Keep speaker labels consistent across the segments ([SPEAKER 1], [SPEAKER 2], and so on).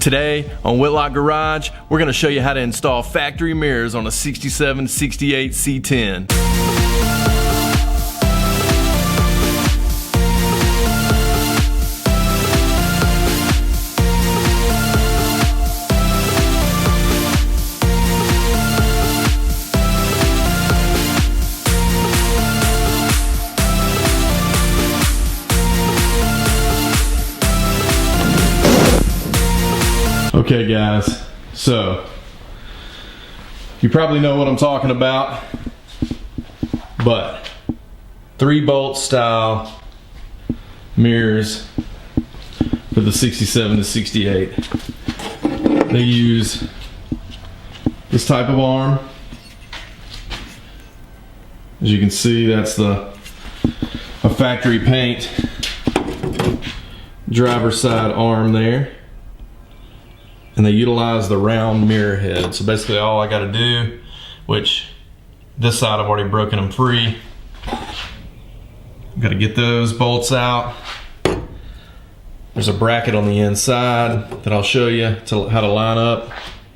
[SPEAKER 1] Today on Whitlock Garage, we're going to show you how to install factory mirrors on a 67-68 C10. Okay guys, so you probably know what I'm talking about, but 3-bolt style mirrors for the 67 to 68. They use this type of arm. As you can see, that's a factory paint driver's side arm there. And they utilize the round mirror head. So basically all I gotta do, which this side I've already broken them free. I've gotta get those bolts out. There's a bracket on the inside that I'll show you how to line up.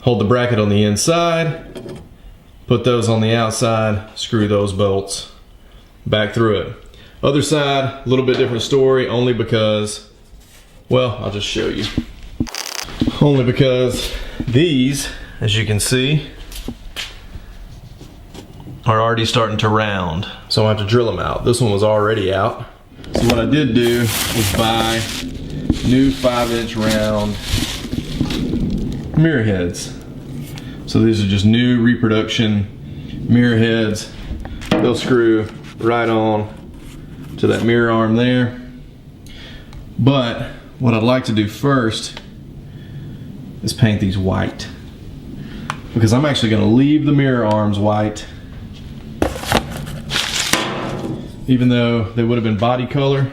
[SPEAKER 1] Hold the bracket on the inside, put those on the outside, screw those bolts back through it. Other side, a little bit different story, only because, well, I'll just show you. Only because these, as you can see, are already starting to round. So I have to drill them out. This one was already out. So what I did do was buy new 5-inch round mirror heads. So these are just new reproduction mirror heads. They'll screw right on to that mirror arm there. But what I'd like to do first is paint these white, because I'm actually going to leave the mirror arms white, even though they would have been body color.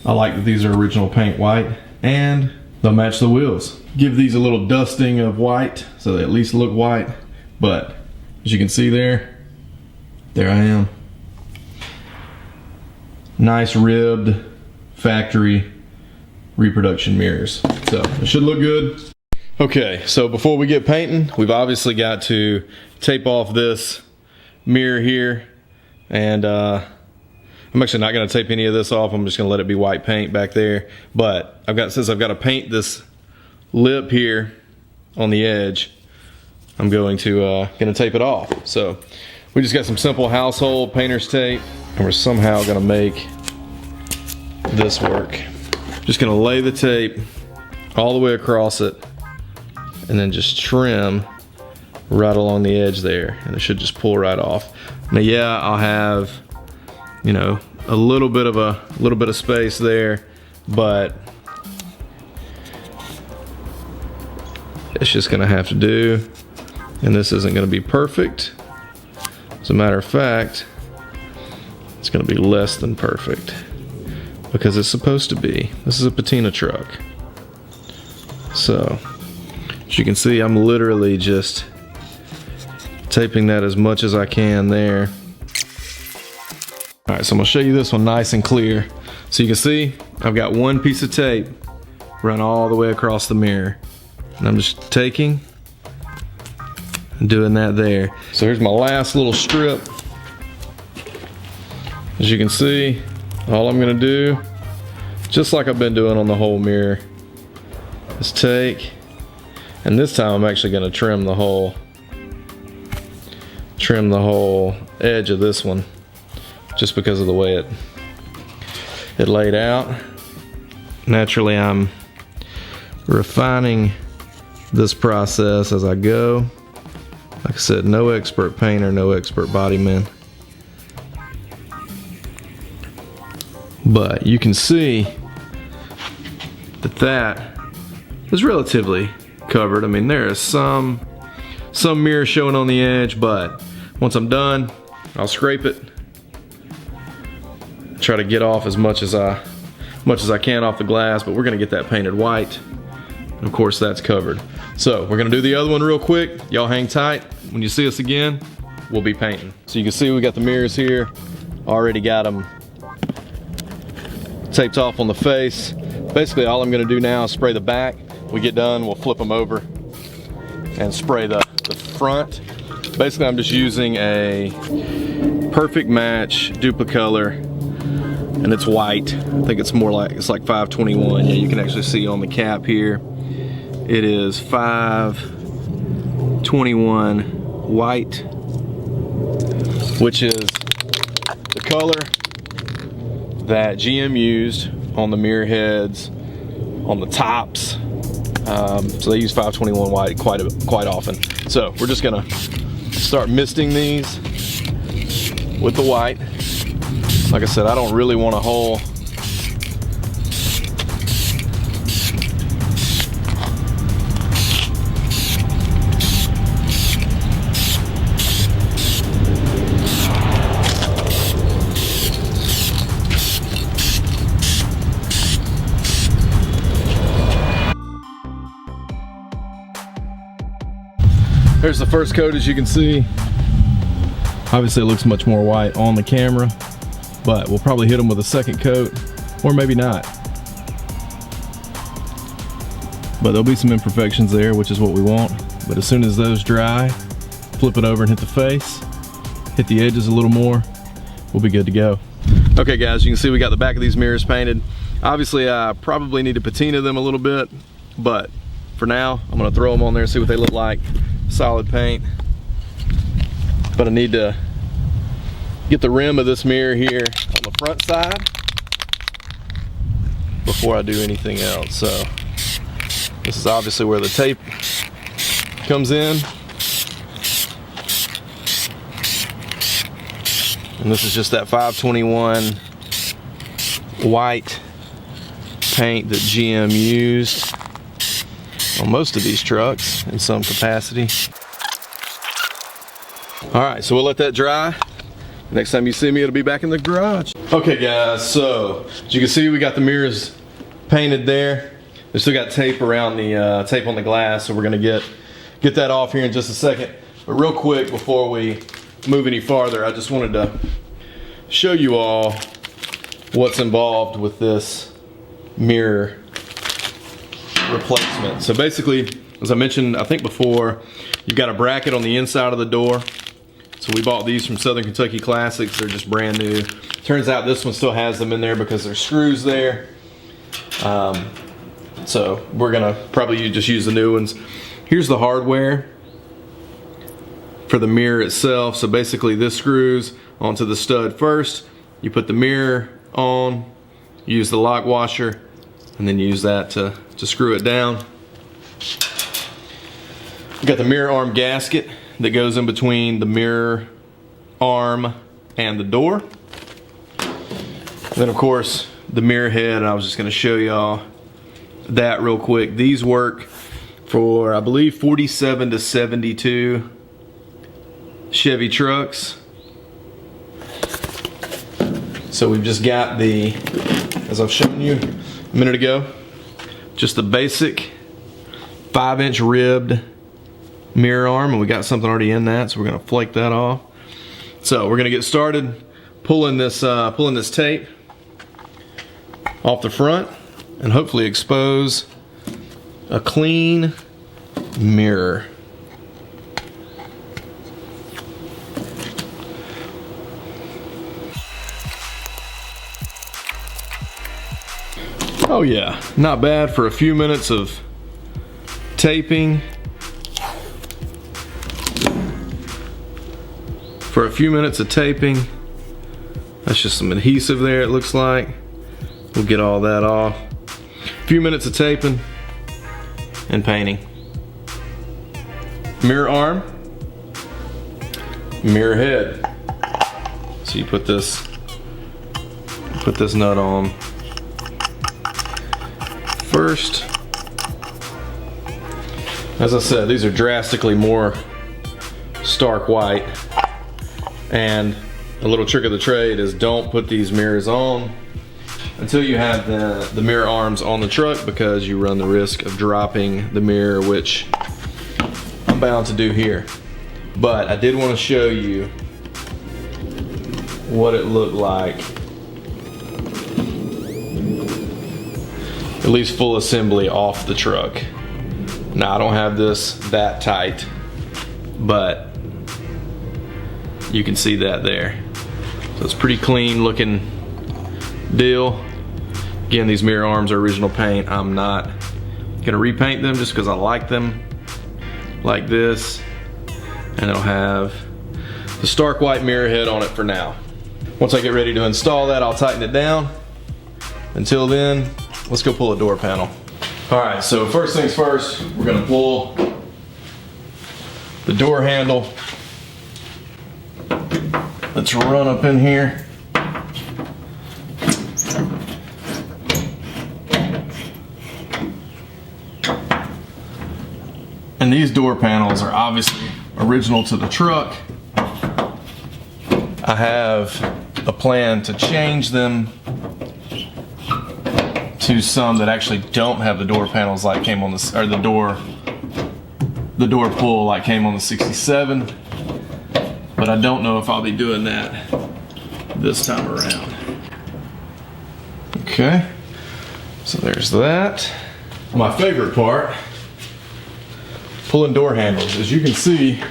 [SPEAKER 1] I like that these are original paint white, and they'll match the wheels. Give these a little dusting of white so they at least look white. But as you can see there I am. Nice ribbed factory reproduction mirrors. So it should look good. Okay, so before we get painting, we've obviously got to tape off this mirror here, and I'm actually not going to tape any of this off. I'm just going to let it be white paint back there. But since I've got to paint this lip here on the edge, I'm going to tape it off. So we just got some simple household painter's tape, and we're somehow going to make this work. Just gonna lay the tape all the way across it and then just trim right along the edge there, and it should just pull right off. Now yeah, I'll have, you know, a little bit of space there, but it's just gonna have to do, and this isn't gonna be perfect. As a matter of fact, it's gonna be less than perfect, because it's supposed to be. This is a patina truck. So, as you can see, I'm literally just taping that as much as I can there. All right, so I'm gonna show you this one nice and clear. So you can see, I've got one piece of tape run all the way across the mirror. And I'm just taking and doing that there. So here's my last little strip. As you can see, all I'm gonna do, just like I've been doing on the whole mirror, is take, and this time I'm actually gonna trim the whole edge of this one, just because of the way it laid out. Naturally, I'm refining this process as I go. Like I said, no expert painter, no expert bodyman. But you can see that is relatively covered. I mean, there is some mirror showing on the edge, but once I'm done, I'll scrape it. Try to get off as much as I can off the glass, but we're gonna get that painted white. And of course, that's covered. So we're gonna do the other one real quick. Y'all hang tight. When you see us again, we'll be painting. So you can see we got the mirrors here. Already got them taped off on the face. Basically all I'm gonna do now is spray the back. We get done, we'll flip them over and spray the front. Basically I'm just using a perfect match Duplicolor, and it's white. I think it's more like, it's like 521. Yeah, you can actually see on the cap here. It is 521 white, which is the color that GM used on the mirror heads, on the tops. So they use 521 white quite often. So we're just gonna start misting these with the white. Like I said, I don't really want a hole. There's the first coat, as you can see. Obviously it looks much more white on the camera, but we'll probably hit them with a second coat, or maybe not. But there'll be some imperfections there, which is what we want. But as soon as those dry, flip it over and hit the face, hit the edges a little more, we'll be good to go. Okay guys, you can see we got the back of these mirrors painted. Obviously I probably need to patina them a little bit, but for now, I'm gonna throw them on there and see what they look like. Solid paint. But I need to get the rim of this mirror here on the front side before I do anything else. So this is obviously where the tape comes in. And this is just that 521 white paint that GM used on most of these trucks in some capacity. All right, so we'll let that dry. Next time you see me, it'll be back in the garage. Okay guys, so as you can see, we got the mirrors painted there. They still got tape around the tape on the glass, so we're gonna get that off here in just a second. But real quick, before we move any farther, I just wanted to show you all what's involved with this mirror replacement. So basically, as I mentioned, I think before, you've got a bracket on the inside of the door. So we bought these from Southern Kentucky Classics. They're just brand new. Turns out this one still has them in there because there's screws there. So we're gonna probably just use the new ones. Here's the hardware for the mirror itself. So basically this screws onto the stud first. You put the mirror on, use the lock washer, and then use that to screw it down. We got the mirror arm gasket that goes in between the mirror arm and the door. Then of course the mirror head, and I was just going to show y'all that real quick. These work for, I believe, 47 to 72 Chevy trucks. So we've just got the, as I've shown you a minute ago, just the basic 5-inch ribbed mirror arm, and we got something already in that, so we're gonna flake that off. So we're gonna get started pulling this tape off the front and hopefully expose a clean mirror. Oh yeah, not bad for a few minutes of taping. For a few minutes of taping. That's just some adhesive there, it looks like. We'll get all that off. A few minutes of taping and painting. Mirror arm, mirror head. So you put this nut on first. As I said, these are drastically more stark white. And a little trick of the trade is don't put these mirrors on until you have the mirror arms on the truck, because you run the risk of dropping the mirror, which I'm bound to do here. But I did want to show you what it looked like at least full assembly off the truck. Now I don't have this that tight, but you can see that there. So it's pretty clean looking deal. Again, these mirror arms are original paint. I'm not gonna repaint them just because I like them like this. And it'll have the stark white mirror head on it for now. Once I get ready to install that, I'll tighten it down. Until then, let's go pull a door panel. All right, so first things first, we're gonna pull the door handle. Let's run up in here. And these door panels are obviously original to the truck. I have a plan to change them to some that actually don't have the door panels like came on the, or the door pull like came on the 67. But I don't know if I'll be doing that this time around. Okay, so there's that. My favorite part, pulling door handles. As you can see,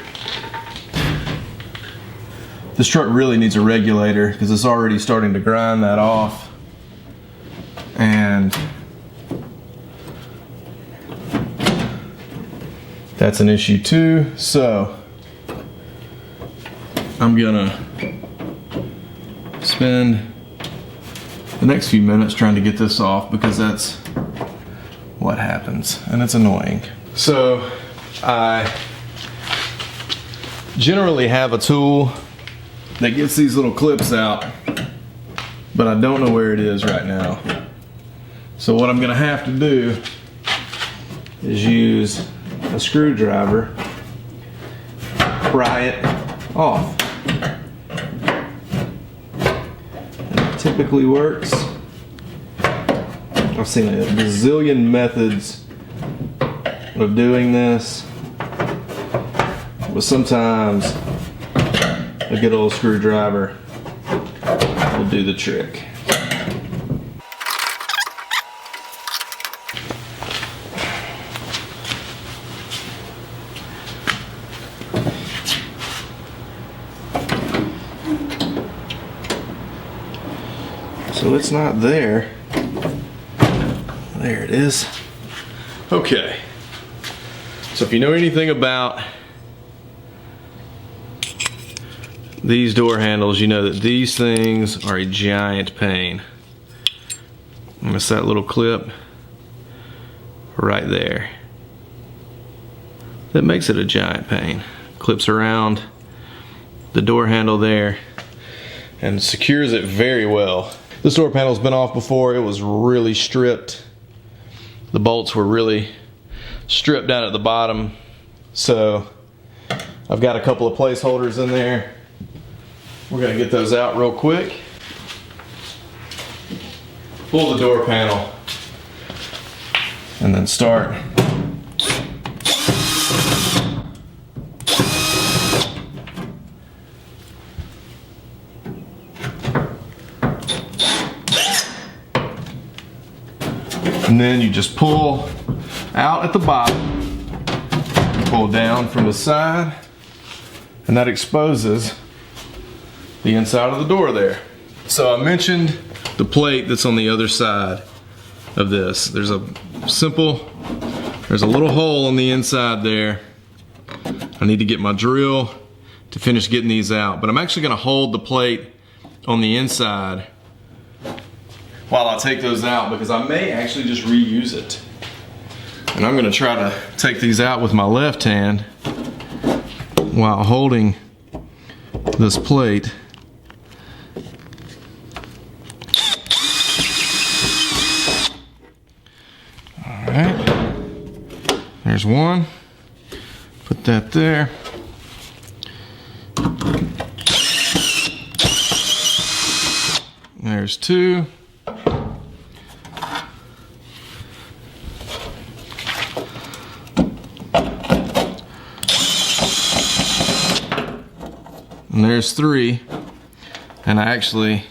[SPEAKER 1] this truck really needs a regulator because it's already starting to grind that off. And that's an issue too. So I'm gonna spend the next few minutes trying to get this off because that's what happens and it's annoying. So I generally have a tool that gets these little clips out, but I don't know where it is right now. So what I'm gonna have to do is use a screwdriver, pry it off. And it typically works. I've seen a gazillion methods of doing this, but sometimes a good old screwdriver will do the trick. So it's not there. There it is. Okay. So if you know anything about these door handles, you know that these things are a giant pain. And it's that little clip right there that makes it a giant pain. Clips around the door handle there and secures it very well. This door panel's been off before. It was really stripped. The bolts were really stripped down at the bottom. So I've got a couple of placeholders in there. We're gonna get those out real quick. Pull the door panel and then start. And then you just pull out at the bottom, pull down from the side, and that exposes the inside of the door there. So I mentioned the plate that's on the other side of this. There's a little hole on the inside there. I need to get my drill to finish getting these out, but I'm actually gonna hold the plate on the inside while I take those out because I may actually just reuse it. And I'm gonna try to take these out with my left hand while holding this plate. All right, there's one. Put that there. There's two. And there's three. And I actually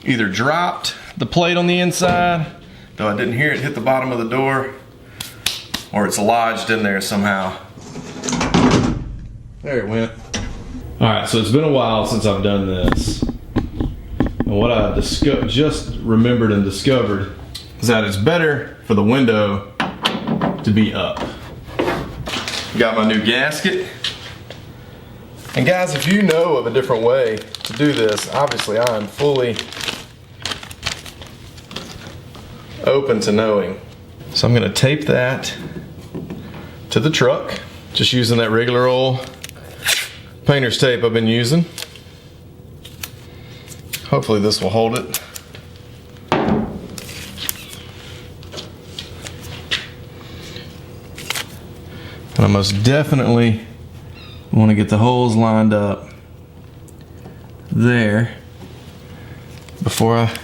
[SPEAKER 1] either dropped the plate on the inside though I didn't hear it hit the bottom of the door, or it's lodged in there somehow. There it went. All right, so it's been a while since I've done this. And what I just remembered and discovered is that it's better for the window to be up. Got my new gasket. And guys, if you know of a different way to do this, obviously I am fully open to knowing. So I'm gonna tape that to the truck, just using that regular old painter's tape I've been using. Hopefully this will hold it. And I most definitely want to get the holes lined up there before I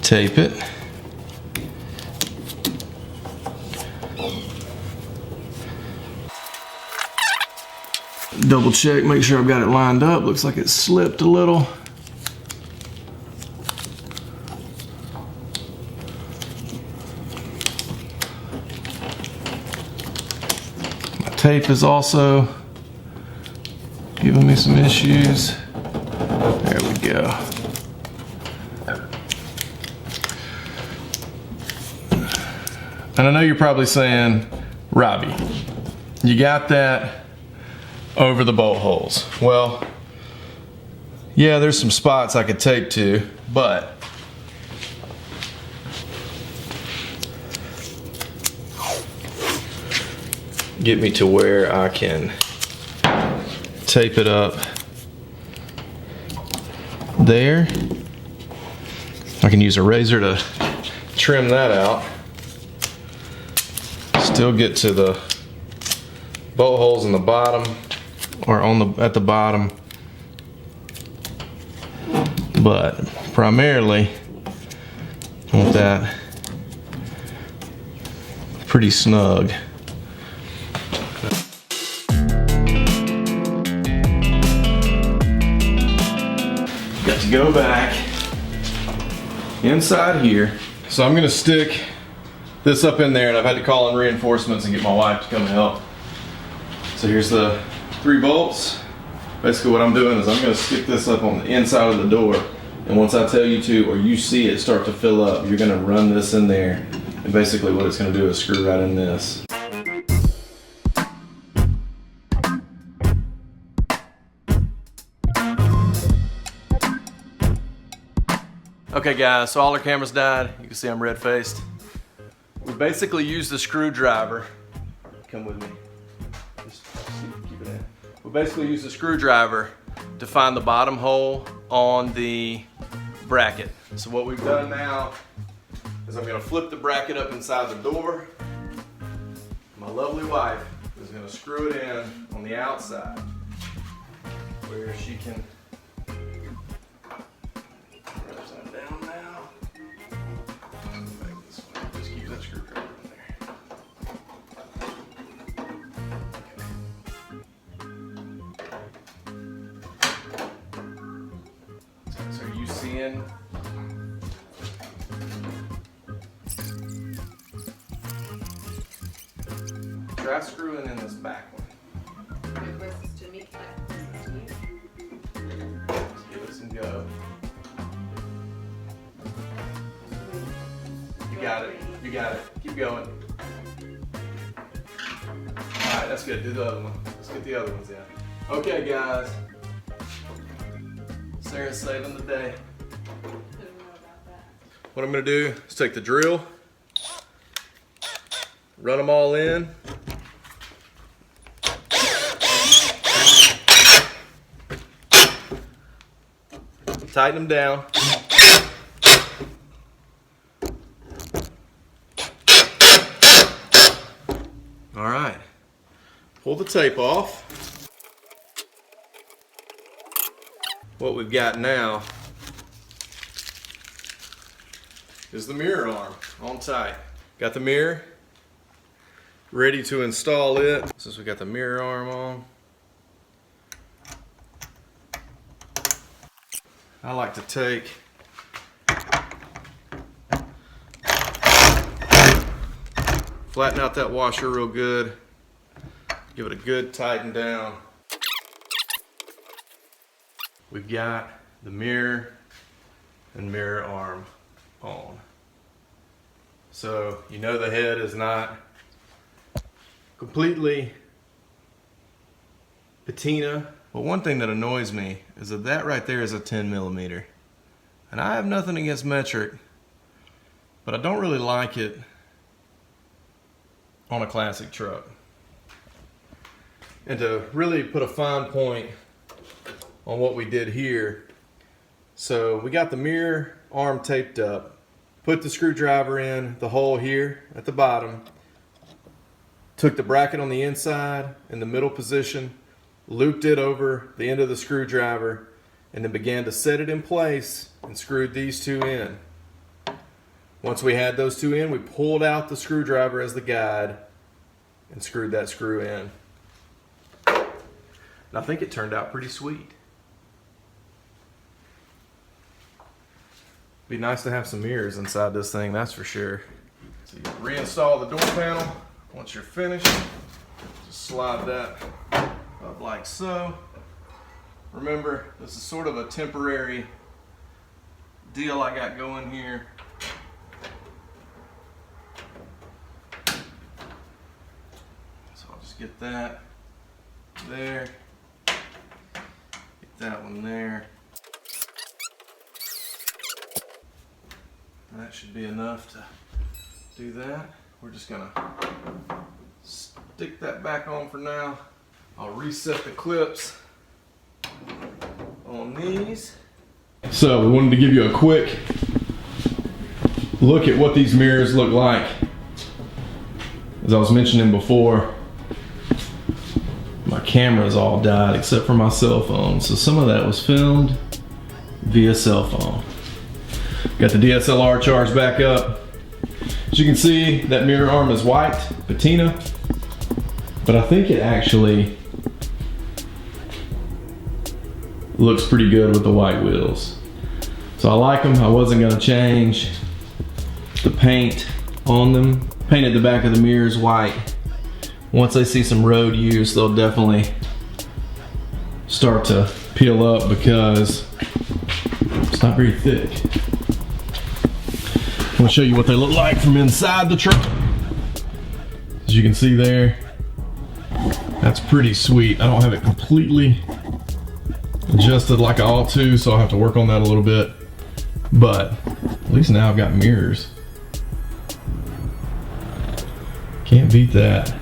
[SPEAKER 1] tape it. Double check, make sure I've got it lined up. Looks like it slipped a little. My tape is also giving me some issues. There we go. And I know you're probably saying, Robbie, you got that over the bolt holes. Well, yeah, there's some spots I could tape to, but get me to where I can tape it up there. I can use a razor to trim that out. Still get to the bolt holes in the bottom, or at the bottom, but primarily I want that pretty snug. Got to go back inside here. So I'm gonna stick this up in there, and I've had to call in reinforcements and get my wife to come and help. So here's the 3 bolts. Basically what I'm doing is I'm gonna stick this up on the inside of the door, and once I tell you to, or you see it start to fill up, you're gonna run this in there, and basically what it's gonna do is screw right in this. Okay guys, so all our cameras died. You can see I'm red-faced. We basically used the screwdriver. Come with me. Just keep it in. We basically used the screwdriver to find the bottom hole on the bracket. So what we've done now is I'm gonna flip the bracket up inside the door. My lovely wife is gonna screw it in on the outside where she can upside down now. Make this one. Just keep that screwdriver in there. Okay. So are you seeing? Try screwing in this back one.
[SPEAKER 2] Closest to me, closest to you.
[SPEAKER 1] Just give it some go. You got it. You got it. Keep going. Alright, that's good. Do the other one. Let's get the other ones in. Okay, guys. Sarah's saving the day. What I'm going to do is take the drill, run them all in. Tighten them down. All right, pull the tape off. What we've got now is the mirror arm on tight. Got the mirror ready to install it. Since we got the mirror arm on, I like to take Flatten out that washer real good. Give it a good tighten down. We've got the mirror and mirror arm on. So you know the head is not completely patina. But one thing that annoys me is that right there is a 10mm. And I have nothing against metric, but I don't really like it on a classic truck. And to really put a fine point on what we did here, so we got the mirror arm taped up, put the screwdriver in the hole here at the bottom, took the bracket on the inside in the middle position, looped it over the end of the screwdriver, and then began to set it in place and screwed these two in. Once we had those two in, we pulled out the screwdriver as the guide and screwed that screw in. And I think it turned out pretty sweet. Be nice to have some mirrors inside this thing, that's for sure. So you reinstall the door panel. Once you're finished, just slide that up like so. Remember, this is sort of a temporary deal I got going here. So I'll just get that there, get that one there. That should be enough to do that. We're just gonna stick that back on for now. I'll reset the clips on these. So we wanted to give you a quick look at what these mirrors look like. As I was mentioning before, my camera's all died except for my cell phone. So some of that was filmed via cell phone. Got the DSLR charged back up. As you can see, that mirror arm is white, patina, but I think it actually looks pretty good with the white wheels. So I like them. I wasn't gonna change the paint on them. Painted the back of the mirrors white. Once they see some road use, they'll definitely start to peel up because it's not very thick. I'm gonna show you what they look like from inside the truck. As you can see there, that's pretty sweet. I don't have it completely adjusted like I ought to, so I'll have to work on that a little bit. But at least now I've got mirrors. Can't beat that.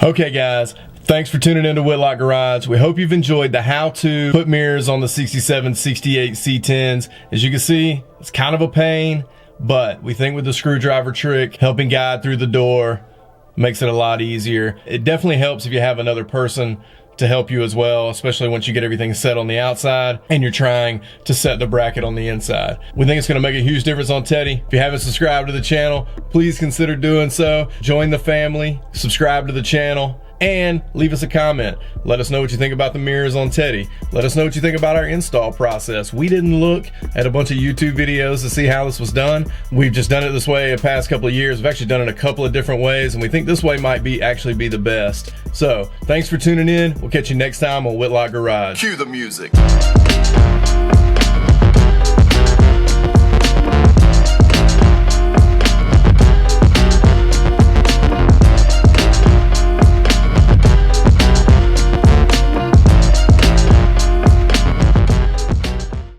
[SPEAKER 1] Okay guys, thanks for tuning into Whitlock Garage. We hope you've enjoyed the how to put mirrors on the 67, 68 C10s. As you can see, it's kind of a pain, but we think with the screwdriver trick, helping guide through the door, makes it a lot easier. It definitely helps if you have another person to help you as well, especially once you get everything set on the outside and you're trying to set the bracket on the inside. We think it's gonna make a huge difference on Teddy. If you haven't subscribed to the channel, please consider doing so. Join the family, subscribe to the channel, and leave us a comment. Let us know what you think about the mirrors on Teddy. Let us know what you think about our install process. We didn't look at a bunch of YouTube videos to see how this was done. We've just done it this way the past couple of years. We've actually done it a couple of different ways, and we think this way might actually be the best. So thanks for tuning in. We'll catch you next time on Whitlock Garage.
[SPEAKER 3] Cue the music.